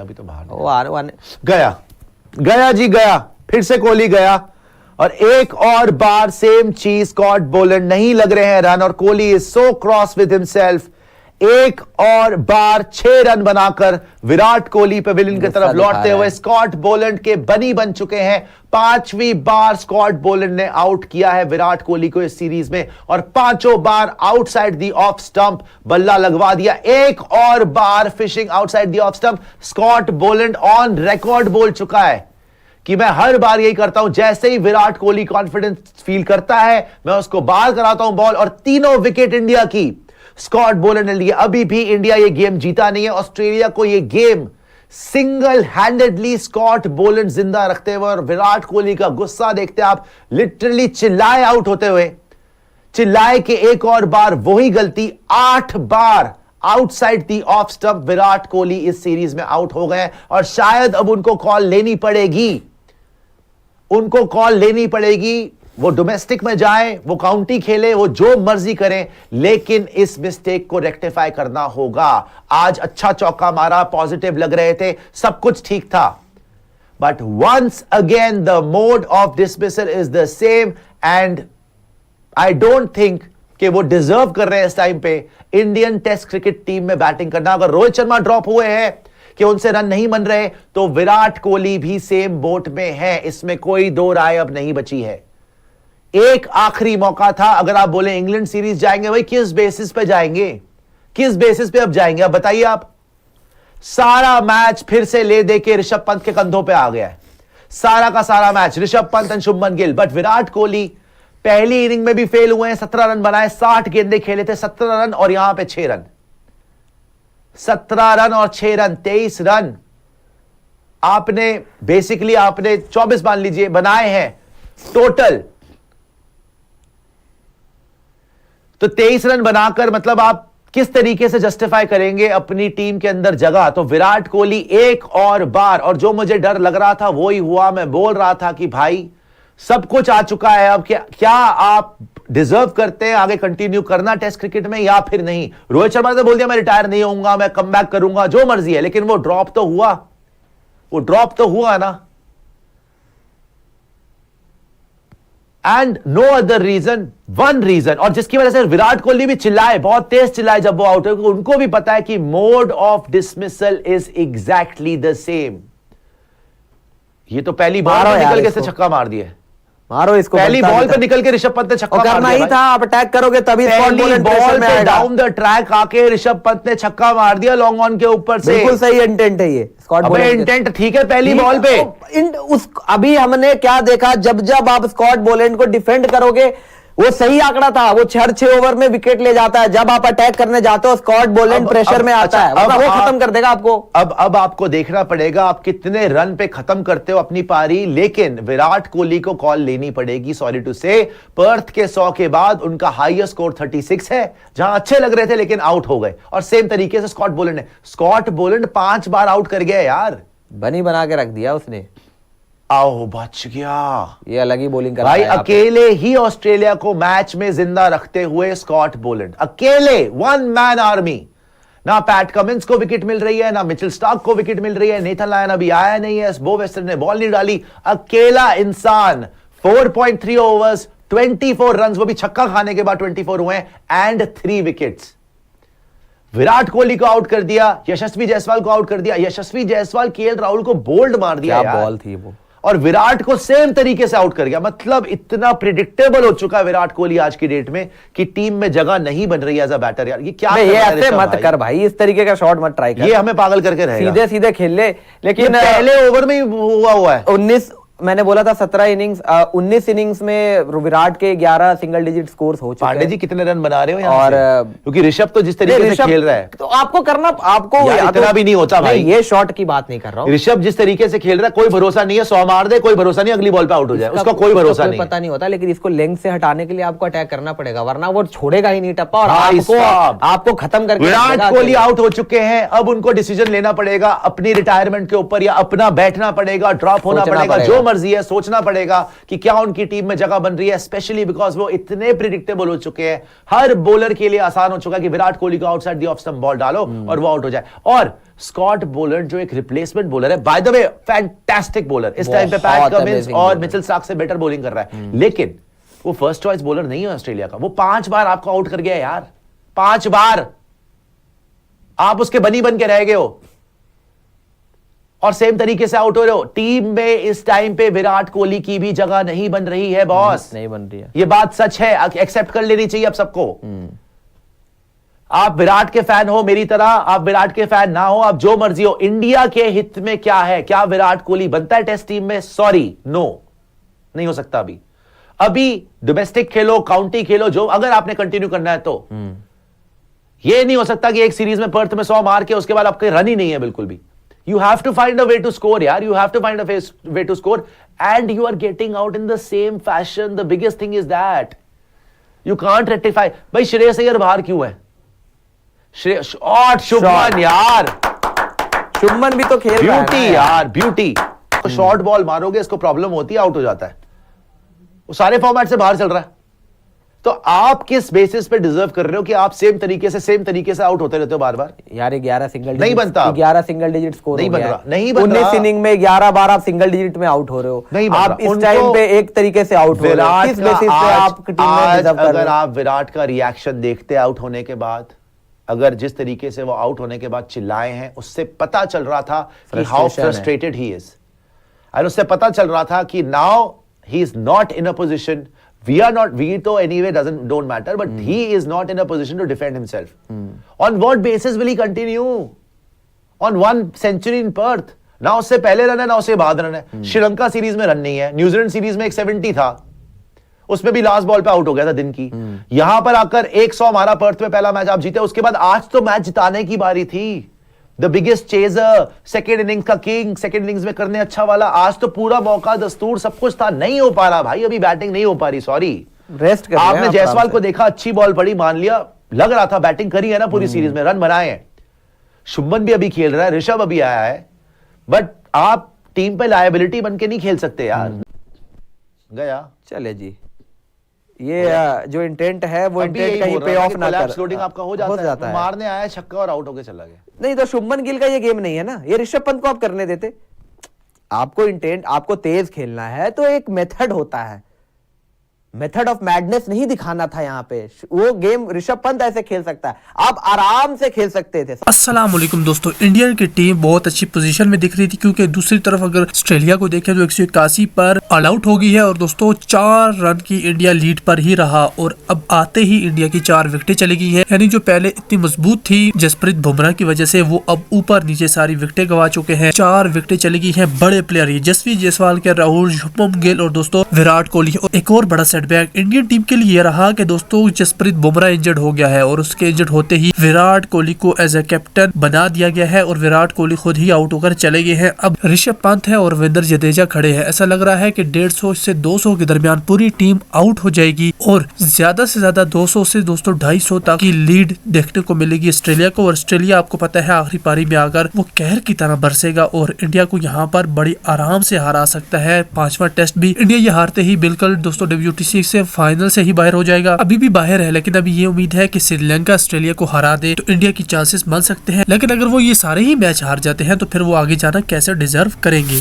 अभी तो बाहर वो आने गया जी, गया फिर से कोहली गया और एक और बार सेम चीज। स्कॉट बोलैंड नहीं लग रहे हैं रन और Kohli is so cross with himself. एक और बार 6 रन बनाकर विराट कोहली पवेलियन की तरफ लौटते हुए स्कॉट बोलैंड के बनी बन चुके हैं। 5वीं बार स्कॉट बोलैंड ने आउट किया है विराट कोहली को इस सीरीज में और 5 बार आउटसाइड द ऑफ स्टंप बल्ला लगवा दिया। एक और बार fishing outside the off stump. Scott Boland on record बोल चुका है कि मैं हर बार यही करता हूं, जैसे ही विराट कोहली कॉन्फिडेंस फील करता है मैं उसको बाहर कराता हूं बॉल, और 3 विकेट इंडिया की स्कॉट बोलैंड ने लिए। अभी भी इंडिया ये गेम जीता नहीं है। ऑस्ट्रेलिया को ये game single handedly Scott Boland जिंदा रखते हुए, और विराट कोहली का गुस्सा देखते आप, लिटरली चिल्लाए आउट होते हुए, चिल्लाए कि एक और बार वही गलती। 8 बार outside the off stump Virat Kohli इस सीरीज में आउट हो गए और शायद अब उनको कॉल लेनी पड़ेगी, उनको कॉल लेनी पड़ेगी। वो डोमेस्टिक में जाएं, वो काउंटी खेले, वो जो मर्जी करें, लेकिन इस मिस्टेक को रेक्टिफाई करना होगा। आज अच्छा चौका मारा, पॉजिटिव लग रहे थे, सब कुछ ठीक था, but once again the mode of dismissal is the same and I don't think कि वो डिजर्व कर रहे हैं इस टाइम पे इंडियन टेस्ट क्रिकेट टीम में बैटिंग करना। अगर रोहित शर्मा ड्रॉप हुए हैं कि उनसे रन नहीं बन रहे, तो विराट कोहली भी सेम बोट में है, इसमें कोई दो राय अब नहीं बची है। एक आखिरी मौका था। अगर आप बोले इंग्लैंड सीरीज जाएंगे, भाई किस बेसिस पे जाएंगे, किस बेसिस पे अब जाएंगे, अब बताइए आप। सारा मैच फिर से ले दे के ऋषभ पंत के कंधों पे आ गया है, सारा का सारा match Rishabh Pant and Shubman Gill. But Virat Kohli पहली इनिंग में भी फेल हुए हैं, 17 रन बनाए, 60 गेंदे खेले थे, 17 रन और यहां पे 6 रन, 17 रन और 6 रन, 23 रन आपने बेसिकली आपने 24 मान लीजिए बनाए हैं टोटल। तो 23 रन बनाकर मतलब आप किस तरीके से जस्टिफाई करेंगे अपनी टीम के अंदर जगह। तो विराट कोहली एक और बार, और जो मुझे डर लग रहा था वो ही हुआ। मैं बोल रहा था कि भाई सब कुछ आ चुका है, अब क्या आप डिजर्व करते हैं आगे कंटिन्यू करना टेस्ट क्रिकेट में या फिर नहीं। रोहित शर्मा ने बोल दिया मैं रिटायर नहीं होऊंगा, मैं कमबैक करूंगा, जो मर्जी है, लेकिन वो ड्रॉप तो हुआ, वो ड्रॉप तो हुआ ना। And no other reason, one reason, और जिसकी वजह से विराट कोहली भी चिल्लाए, बहुत तेज चिल्लाए जब वो आउट हुए, उनको भी पता है कि mode of dismissal is exactly the same. ये तो पहली बार निकल के से छक्का मार दिया, मारो इसको, पहली बॉल पे निकल के ऋषभ पंत ने छक्का करना ही था। आप अटैक करोगे तभी पहली बॉल पे डाउन द ट्रैक आके ऋषभ पंत ने छक्का मार दिया लॉन्ग ऑन के ऊपर से। बिल्कुल सही इंटेंट है ये स्कॉट बोलैंड। इंटेंट ठीक है पहली बॉल पे। अभी हमने क्या देखा, जब आप स्कॉट बोलैंड को डिफेंड करोगे, वो सही आंकड़ा था, वो 6 ओवर में विकेट ले जाता है। जब आप अटैक करने जाते हो स्कॉट बोलैंड प्रेशर में आता है, वो खत्म कर देगा आपको। अब आपको देखना पड़ेगा आप कितने रन पे खत्म करते हो अपनी पारी, लेकिन विराट कोहली को कॉल लेनी पड़ेगी। सॉरी टू से, पर्थ के 100 के बाद उनका हाईएस्ट स्कोर 36 है, जहां अच्छे लग रहे थे लेकिन आउट हो गए। और सेम तरीके से स्कॉट बोलैंड 5 बार आउट कर गया यार, बनी बना के रख दिया उसने। आओ बच गया, ये अलग ही बॉलिंग कर भाई। अकेले ही ऑस्ट्रेलिया को मैच में जिंदा रखते हुए स्कॉट बोलैंड, अकेले, वन मैन आर्मी। ना पैट कमिंस को विकेट मिल रही है, ना मिचेल स्टार्क को विकेट मिल रही है, नेथन लायन अभी आया नहीं है, बो वेस्टन ने बॉल नहीं डाली, अकेला इंसान 4.3 ओवर्स 24 रन, वो भी छक्का खाने के बाद 24 हुए एंड 3 विकेट्स। विराट कोहली को आउट कर दिया, यशस्वी जायसवाल को आउट कर दिया। यशस्वी जायसवाल केएल राहुल को बोल्ड मार दिया, क्या बॉल थी वो, और विराट को सेम तरीके से आउट कर गया। मतलब इतना प्रिडिक्टेबल हो चुका है विराट कोहली आज की डेट में कि टीम में जगह नहीं बन रही है एज अ बैटर। यार ये क्या, ये ऐसे मत कर भाई, इस तरीके का शॉट मत ट्राई कर, ये हमें पागल करके रहेगा। सीधे सीधे खेल ले। लेकिन पहले ओवर में हुआ है 19, मैंने बोला था 17 इनिंग्स, 19 इनिंग्स में विराट के 11 सिंगल डिजिट स्कोर्स हो चुके हैं। पांडे जी कितने रन बना रहे हो यहाँ और क्योंकि ऋषभ तो जिस तरीके से खेल रहा है, तो आपको करना, आपको इतना भी नहीं होता भाई। ये शॉट की बात नहीं कर रहा हूँ, ऋषभ जिस तरीके से खेल रहा है कोई भरोसा नहीं है, 100 मार दे कोई भरोसा नहीं, अगली बॉल पे आउट हो जाए, उसका कोई भरोसा नहीं, पता नहीं होता। लेकिन इसको लेंथ से हटाने के लिए आपको अटैक करना पड़ेगा, वरना वो छोड़ेगा ही नहीं टप्पा, और आपको खत्म करके। विराट कोहली आउट हो चुके हैं, अब उनको डिसीजन लेना पड़ेगा अपनी रिटायरमेंट के ऊपर, या अपना बैठना पड़ेगा, ड्रॉप होना पड़ेगा, जो मर्जी है, सोचना पड़ेगा कि क्या उनकी टीम में जगह बन रही है, स्पेशली बिकॉज वो इतने प्रिडिक्टेबल हो चुके हैं। हर बॉलर के लिए आसान हो चुका है कि विराट कोहली को outside the off stump ball डालो और वो आउट हो जाए। और स्कॉट बोलर जो एक रिप्लेसमेंट बॉलर है, by the way fantastic bowler, इस टाइम पे पैट कमिंस और मिचेल स्टार्क से बेटर बॉलिंग कर रहा है, लेकिन वो फर्स्ट चॉइस बॉलर नहीं है ऑस्ट्रेलिया का। वो 5 बार आपको आउट कर गया यार, 5 बार आप उसके बनी बन के रह गए हो और सेम तरीके से आउट हो रहे हो। टीम में इस टाइम पे विराट कोहली की भी जगह नहीं बन रही है बॉस, नहीं बन रही है, ये बात सच है, एक्सेप्ट कर लेनी चाहिए अब सबको। आप विराट के फैन हो मेरी तरह, आप विराट के फैन ना हो, आप जो मर्जी हो, इंडिया के हित में क्या है? क्या विराट कोहली बनता है टेस्ट टीम में? सॉरी, नो, नहीं हो सकता। अभी डोमेस्टिक खेलो, काउंटी खेलो, जो अगर आपने कंटिन्यू करना है तो ये नहीं हो सकता कि एक सीरीज में पर्थ में 100 मार के उसके बाद आपके रन ही नहीं है बिल्कुल भी। You have to find a way to score, यार. You have to find a way to score, and you are getting out in the same fashion. The biggest thing is that you can't rectify. भाई श्रेयस अय्यर बाहर क्यों है? शुभमन यार, शुभमन भी तो खेल रहा है ब्यूटी यार, ब्यूटी। तो शॉर्ट बॉल मारोगे, इसको प्रॉब्लम होती है, आउट हो जाता है। वो सारे फॉर्मेट से बाहर चल रहा है। तो आप किस बेसिस पे डिजर्व कर रहे हो कि आप सेम तरीके से आउट होते रहते हो बार बार? यार 11 सिंगल नहीं बनता, 11 सिंगल डिजिट स्कोर नहीं बन रहा, नहीं बन रहा। 19 इनिंग में 11 बार आप सिंगल डिजिट में आउट हो रहे हो, नहीं आप इस टाइम पे एक तरीके से आउट हो रहे हो। किस बेसिस पे आप टीम में डिजर्व कर रहे हो? अगर आप विराट का रिएक्शन देखते आउट होने के बाद, अगर जिस तरीके से वो आउट होने के बाद चिल्लाए हैं, उससे पता चल रहा था कि हाउ फ्रस्ट्रेटेड ही इज, और उससे पता चल रहा था कि now he is not in a position, we to anyway don't matter, but he is not in a position to defend himself. On what basis will he continue on 1 century in Perth? ना उससे पहले run है, ना उससे बाद run है। Sri Lanka series में run नहीं है, न्यूजीलैंड सीरीज में 170 था, उसमें भी लास्ट बॉल पे आउट हो गया था दिन की। यहां पर आकर 100 मारा, पर्थ में पहला मैच आप जीते, उसके बाद आज तो मैच जिताने की बारी थी। The biggest chaser, second innings का किंग, सेकेंड इनिंग्स में करने अच्छा वाला, आज तो पूरा मौका, दस्तूर, सब कुछ था, नहीं हो पा रहा भाई, अभी बैटिंग नहीं हो पा रही, सॉरी। रेस्ट कर आपने जायसवाल को देखा, अच्छी बॉल पड़ी, मान लिया, लग रहा था बैटिंग करी है ना पूरी सीरीज में, रन बनाए हैं। शुभमन भी अभी खेल रहा है, ऋषभ अभी आया है, बट आप टीम पे लायबिलिटी बन के नहीं खेल सकते यार। गया चले जी, ये जो इंटेंट है वो इंटेंट कहीं पे ऑफ ना कर, लोडिंग आपका हो जाता है, मारने आया छक्का और आउट होके चला गया। नहीं तो शुभमन गिल का ये गेम नहीं है ना, ये ऋषभ पंत को आप करने देते। आपको इंटेंट, आपको तेज खेलना है तो एक मेथड होता है, मेथड ऑफ मैडनेस नहीं दिखाना था यहाँ पे। वो गेम ऋषभ पंत ऐसे खेल सकता है, आप आराम से खेल सकते थे। अस्सलाम वालेकुम दोस्तों, इंडिया की टीम बहुत अच्छी पोजीशन में दिख रही थी, क्योंकि दूसरी तरफ अगर ऑस्ट्रेलिया को देखें तो 181 पर ऑल आउट हो गई है और दोस्तों 4 रन की इंडिया लीड पर ही रहा, और अब आते ही इंडिया की 4 विकेटें चली गई है। यानी जो पहले इतनी मजबूत थी जसप्रीत बुमराह की वजह से, वो अब ऊपर नीचे सारी विकेटें गवा चुके हैं। 4 विकेटें चली गई है, बड़े प्लेयर यशस्वी जायसवाल के, राहुल, शुभमन गिल और दोस्तों विराट कोहली। और एक और बड़ा सेटबैक इंडियन टीम के लिए रहा कि दोस्तों जसप्रीत बुमराह इंजर्ड हो गया है, और उसके इंजर्ड होते ही विराट कोहली को एज ए कैप्टन बना दिया गया है और विराट कोहली खुद ही आउट होकर चले गए हैं। अब ऋषभ पंत है और रवींद्र जडेजा खड़े हैं। ऐसा लग रहा है कि 150 से 200 के दरमियान पूरी टीम आउट हो जाएगी, और ज्यादा से ज्यादा 200 से दोस्तों 250 तक की लीड देखने को मिलेगी ऑस्ट्रेलिया को। और ऑस्ट्रेलिया आपको पता है आखिरी पारी में आकर वो कहर की तरह बरसेगा और इंडिया को यहाँ पर बड़ी आराम से हरा सकता है। 5वां टेस्ट भी इंडिया ये हारते ही बिल्कुल दोस्तों WTC से फाइनल से ही बाहर हो जाएगा। अभी भी बाहर है, लेकिन अभी ये उम्मीद है कि श्रीलंका ऑस्ट्रेलिया को हरा दे तो इंडिया की चांसेस बन सकते हैं। लेकिन अगर वो ये सारे ही मैच हार जाते हैं तो फिर वो आगे जाना कैसे डिजर्व करेंगे।